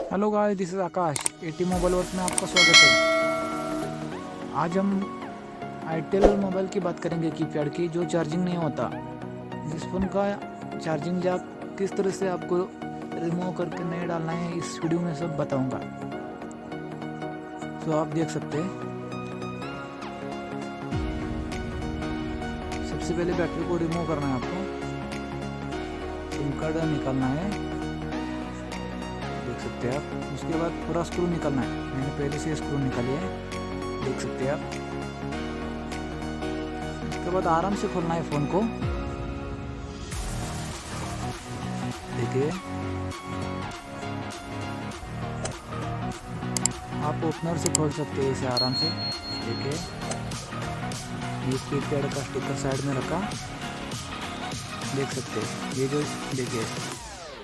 Hello guys, this is Akash. Eighty mobile work में आपका स्वागत है। आज हम आईटेल मोबाइल की बात करेंगे, कीपैड की, जो चार्जिंग नहीं होता। जिस फोन का चार्जिंग जैक किस तरह से आपको रिमूव करके नहीं डालना है, इस वीडियो में सब बताऊंगा। तो आप देख सकते हैं। सबसे पहले बैटरी को रिमूव करना है आपको। सिम कार्ड निकालना है, देख सकते हैं आप। उसके बाद पूरा स्क्रू निकालना है। मैंने पहले से स्क्रू निकाली है, देख सकते हैं आप। उसके बाद आराम से खोलना है फ़ोन को, देखिए। आप ओपनर से खोल सकते हैं इसे आराम से, देखिए। ये कीपैड का स्टिकर साइड में रखा, देख सकते हैं। ये जो देखिए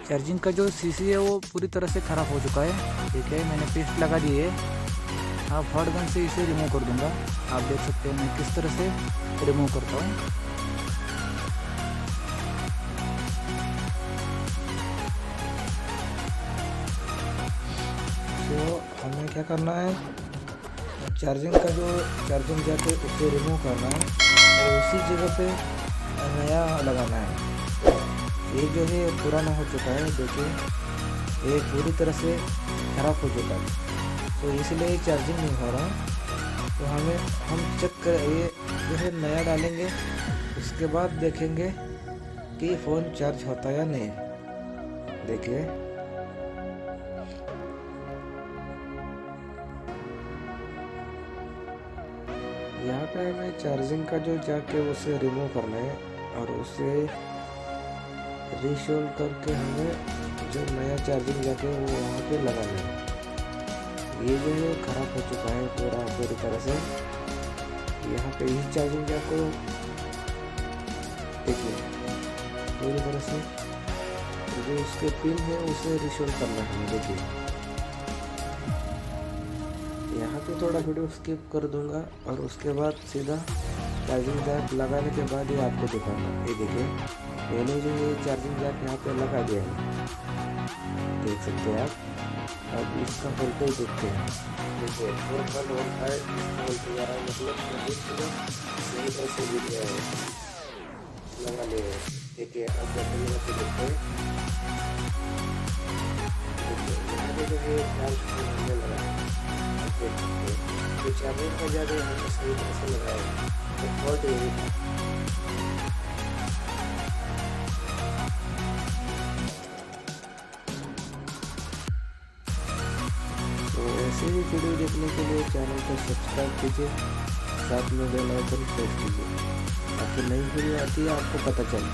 चार्जिंग का जो सीसी है वो पूरी तरह से ख़राब हो चुका है, देखिए। मैंने पेस्ट लगा दी है। आप हॉट गन से इसे रिमूव कर दूंगा। आप देख सकते हैं मैं किस तरह से रिमूव करता हूँ। तो हमें क्या करना है, चार्जिंग का जो चार्जिंग जैक है उसे रिमूव करना है और उसी जगह पे नया लगाना है। ये जो है पुराना हो चुका है, देखिए। ये पूरी तरह से ख़राब हो चुका है, तो इसलिए चार्जिंग नहीं हो रहा। तो हम चेक कर, ये जो है नया डालेंगे। उसके बाद देखेंगे कि फ़ोन चार्ज होता है या नहीं, देखिए। यहाँ पे हमें चार्जिंग का जो जैक है उसे रिमूव करना है और उसे रीशोल्ड करके हमें जो नया चार्जिंग जैक है वो वहाँ पे लगाना है। ये जो है ख़राब हो चुका है पूरी तरह से। यहाँ पे इस चार्जिंग जैक को देखिए पूरी तरह से, जो उसके पिन है उसे रीशोल्ड करना है, देखिए। यहाँ पे थोड़ा वीडियो स्किप कर दूंगा और उसके बाद सीधा चार्जिंग जैक लगाने के बाद ही आपको दिखाऊंगा। ये देखिए मैंने जो ये चार्जिंग जैक यहाँ पे लगा दिया है, देख सकते हैं आप। अब इसका वोल्टेज देखते हैं, देखिए 4 वोल्ट है। वोल्टेज आ रहा है, मतलब सही तरह से गिर गया है, लगा लिए है, देखिए। अब बैटरी लगा के देखते हैं, यहाँ पे जो है चार्ज होने लगा है, देख सकते हैं। तो चार्जिंग का ज़्यादा हमने सही तरह से लगाया है, तो बहुत यही था। तो ऐसे ही वीडियो देखने के लिए चैनल को सब्सक्राइब कीजिए, साथ में बेल आइकन प्रेस कीजिए ताकि नई वीडियो आती है आपको पता चले।